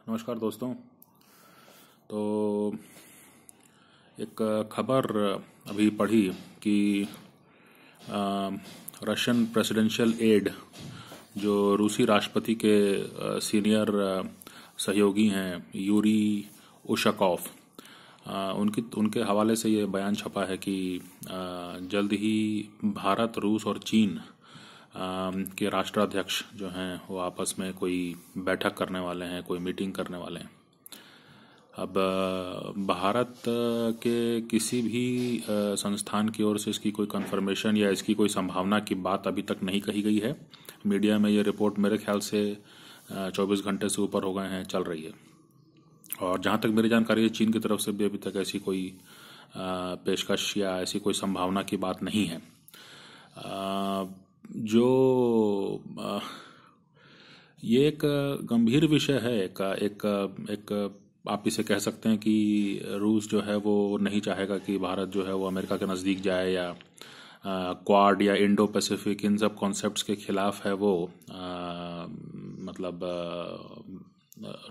नमस्कार दोस्तों। तो एक खबर अभी पढ़ी कि रशियन प्रेसिडेंशियल एड जो रूसी राष्ट्रपति के सीनियर सहयोगी हैं यूरी उशकॉव, उनकी उनके हवाले से ये बयान छपा है कि जल्द ही भारत, रूस और चीन के राष्ट्राध्यक्ष जो हैं वो आपस में कोई बैठक करने वाले हैं, कोई मीटिंग करने वाले हैं। अब भारत के किसी भी संस्थान की ओर से इसकी कोई कंफर्मेशन या इसकी कोई संभावना की बात अभी तक नहीं कही गई है। मीडिया में ये रिपोर्ट मेरे ख्याल से 24 घंटे से ऊपर हो गए हैं चल रही है, और जहाँ तक मेरी जानकारी है चीन की तरफ से भी अभी तक ऐसी कोई पेशकश या ऐसी कोई संभावना की बात नहीं है। ये एक गंभीर विषय है। एक आप इसे कह सकते हैं कि रूस जो है वो नहीं चाहेगा कि भारत जो है वो अमेरिका के नज़दीक जाए, या क्वाड या इंडो पैसिफिक, इन सब कॉन्सेप्ट्स के खिलाफ है वो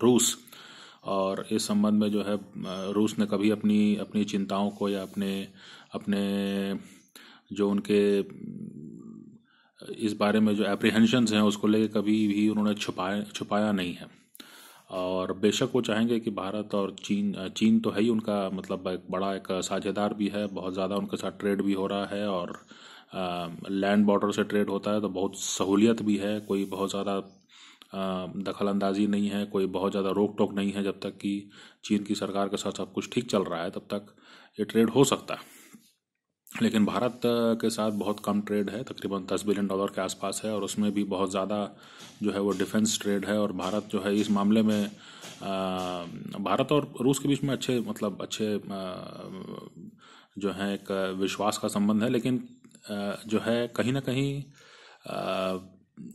रूस। और इस संबंध में जो है रूस ने कभी अपनी चिंताओं को या अपने जो उनके इस बारे में जो एप्रीहेंशंस हैं उसको लेकर कभी भी उन्होंने छुपाया नहीं है। और बेशक वो चाहेंगे कि भारत और चीन तो है ही उनका मतलब एक बड़ा एक साझेदार भी है, बहुत ज़्यादा उनके साथ ट्रेड भी हो रहा है, और लैंड बॉर्डर से ट्रेड होता है तो बहुत सहूलियत भी है, कोई बहुत ज़्यादा दखल अंदाजी नहीं है, कोई बहुत ज़्यादा रोक टोक नहीं है। जब तक कि चीन की सरकार के साथ सब कुछ ठीक चल रहा है तब तक ये ट्रेड हो सकता है। लेकिन भारत के साथ बहुत कम ट्रेड है, तकरीबन $10 बिलियन के आसपास है, और उसमें भी बहुत ज़्यादा जो है वो डिफेंस ट्रेड है। और भारत जो है इस मामले में भारत और रूस के बीच में अच्छे जो है एक विश्वास का संबंध है। लेकिन जो है कहीं ना कहीं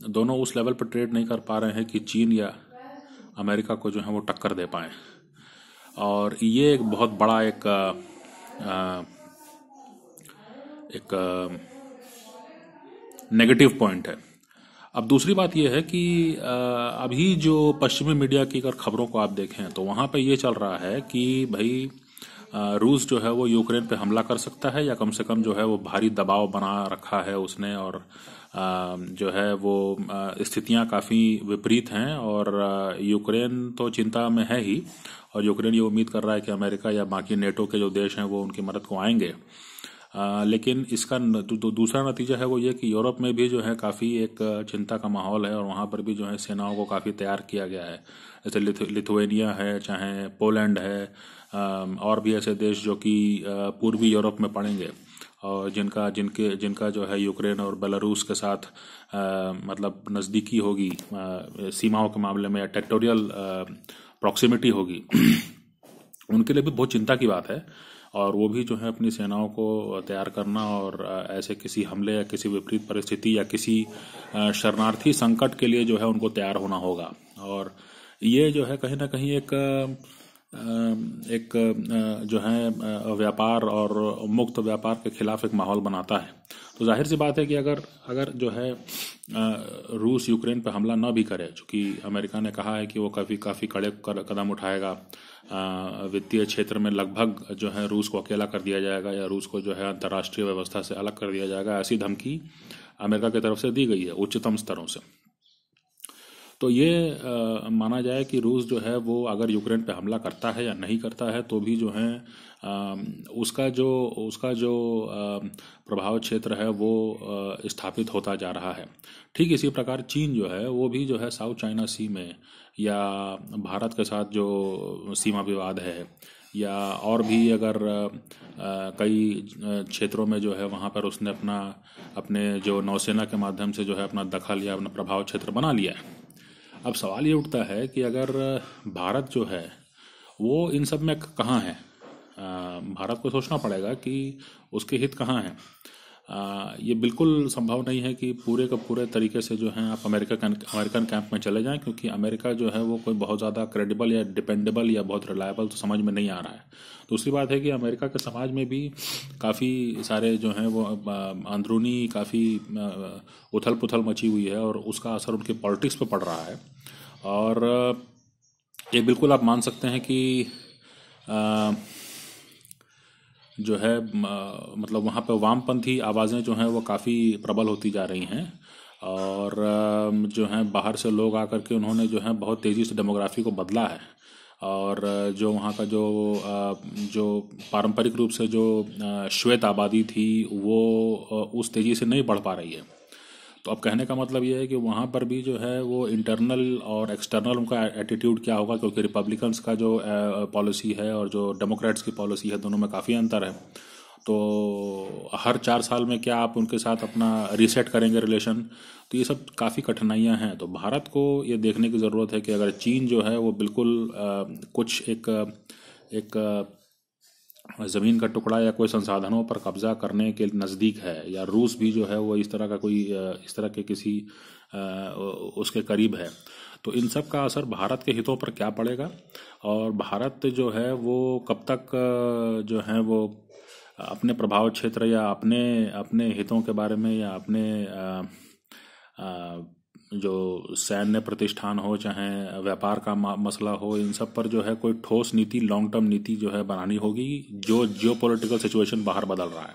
दोनों उस लेवल पर ट्रेड नहीं कर पा रहे हैं कि चीन या अमेरिका को जो है वो टक्कर दे पाएँ, और ये एक बहुत बड़ा एक नेगेटिव पॉइंट है। अब दूसरी बात यह है कि अभी जो पश्चिमी मीडिया की अगर खबरों को आप देखें तो वहाँ पे ये चल रहा है कि भाई रूस जो है वो यूक्रेन पे हमला कर सकता है, या कम से कम जो है वो भारी दबाव बना रखा है उसने, और जो है वो स्थितियां काफ़ी विपरीत हैं। और यूक्रेन तो चिंता में है ही, और यूक्रेन ये उम्मीद कर रहा है कि अमेरिका या बाकी नेटो के जो देश हैं वो उनकी मदद को आएंगे। लेकिन इसका दूसरा नतीजा है वो ये कि यूरोप में भी जो है काफ़ी एक चिंता का माहौल है, और वहाँ पर भी जो है सेनाओं को काफ़ी तैयार किया गया है। जैसे लिथुआनिया है, चाहे पोलैंड है, और भी ऐसे देश जो कि पूर्वी यूरोप में पड़ेंगे, और जिनका जो है यूक्रेन और बेलारूस के साथ मतलब नज़दीकी होगी सीमाओं के मामले में, या टेरिटोरियल प्रॉक्सिमिटी होगी उनके लिए भी बहुत चिंता की बात है। और वो भी जो है अपनी सेनाओं को तैयार करना, और ऐसे किसी हमले या किसी विपरीत परिस्थिति या किसी शरणार्थी संकट के लिए जो है उनको तैयार होना होगा। और ये जो है कहीं ना कहीं एक जो है व्यापार और मुक्त व्यापार के खिलाफ एक माहौल बनाता है। तो जाहिर सी बात है कि अगर जो है रूस यूक्रेन पर हमला न भी करे, चूँकि अमेरिका ने कहा है कि वो काफ़ी कड़े कदम उठाएगा, वित्तीय क्षेत्र में लगभग जो है रूस को अकेला कर दिया जाएगा, या रूस को जो है अंतर्राष्ट्रीय व्यवस्था से अलग कर दिया जाएगा, ऐसी धमकी अमेरिका की तरफ से दी गई है उच्चतम स्तरों से। तो ये माना जाए कि रूस जो है वो अगर यूक्रेन पे हमला करता है या नहीं करता है तो भी जो है उसका जो प्रभाव क्षेत्र है वो स्थापित होता जा रहा है। ठीक इसी प्रकार चीन जो है वो भी जो है साउथ चाइना सी में, या भारत के साथ जो सीमा विवाद है, या और भी अगर कई क्षेत्रों में जो है वहाँ पर उसने अपने जो नौसेना के माध्यम से जो है अपना दखल या अपना प्रभाव क्षेत्र बना लिया है। अब सवाल ये उठता है कि अगर भारत जो है वो इन सब में कहाँ है। भारत को सोचना पड़ेगा कि उसके हित कहाँ हैं। ये बिल्कुल संभव नहीं है कि पूरे का पूरे तरीके से जो है आप अमेरिकन कैंप में चले जाएं, क्योंकि अमेरिका जो है वो कोई बहुत ज़्यादा क्रेडिबल या डिपेंडेबल या बहुत रिलायबल तो समझ में नहीं आ रहा है। दूसरी बात है कि अमेरिका के समाज में भी काफ़ी सारे जो हैं वो अंदरूनी काफ़ी उथल पुथल मची हुई है, और उसका असर उनके पॉलिटिक्स पे पड़ रहा है। और ये बिल्कुल आप मान सकते हैं कि अ, जो है मतलब वहाँ पे वामपंथी आवाज़ें जो हैं वो काफ़ी प्रबल होती जा रही हैं। और जो हैं बाहर से लोग आकर के उन्होंने जो है बहुत तेज़ी से डेमोग्राफी को बदला है। और जो वहाँ का जो पारंपरिक रूप से जो श्वेत आबादी थी वो उस तेज़ी से नहीं बढ़ पा रही है। तो अब कहने का मतलब ये है कि वहाँ पर भी जो है वो इंटरनल और एक्सटर्नल उनका एटीट्यूड क्या होगा, क्योंकि रिपब्लिकन्स का जो पॉलिसी है और जो डेमोक्रेट्स की पॉलिसी है दोनों में काफ़ी अंतर है। तो हर 4 साल में क्या आप उनके साथ अपना रीसेट करेंगे रिलेशन, तो ये सब काफ़ी कठिनाइयाँ हैं। तो भारत को ये देखने की ज़रूरत है कि अगर चीन जो है वो बिल्कुल कुछ एक ज़मीन का टुकड़ा या कोई संसाधनों पर कब्जा करने के नज़दीक है, या रूस भी जो है वो इस तरह का कोई इस तरह के किसी उसके करीब है, तो इन सब का असर भारत के हितों पर क्या पड़ेगा, और भारत जो है वो कब तक जो है वो अपने प्रभाव क्षेत्र या अपने अपने हितों के बारे में, या अपने जो सैन्य प्रतिष्ठान हो चाहे व्यापार का मसला हो, इन सब पर जो है कोई ठोस नीति, लॉन्ग टर्म नीति जो है बनानी होगी, जो जियो पॉलिटिकल सिचुएशन बाहर बदल रहा है।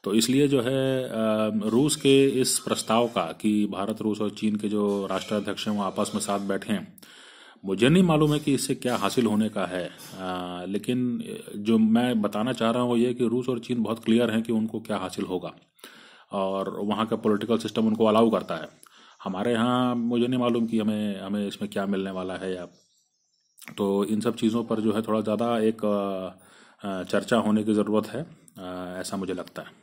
तो इसलिए जो है रूस के इस प्रस्ताव का कि भारत, रूस और चीन के जो राष्ट्राध्यक्ष हैं वो आपस में साथ बैठे हैं, मुझे नहीं मालूम है कि इससे क्या हासिल होने का है। लेकिन जो मैं बताना चाह रहा हूँ वो ये कि रूस और चीन बहुत क्लियर हैं कि उनको क्या हासिल होगा, और वहाँ का पॉलिटिकल सिस्टम उनको अलाउ करता है। हमारे यहाँ मुझे नहीं मालूम कि हमें हमें इसमें क्या मिलने वाला है, या तो इन सब चीज़ों पर जो है थोड़ा ज़्यादा एक चर्चा होने की ज़रूरत है, ऐसा मुझे लगता है।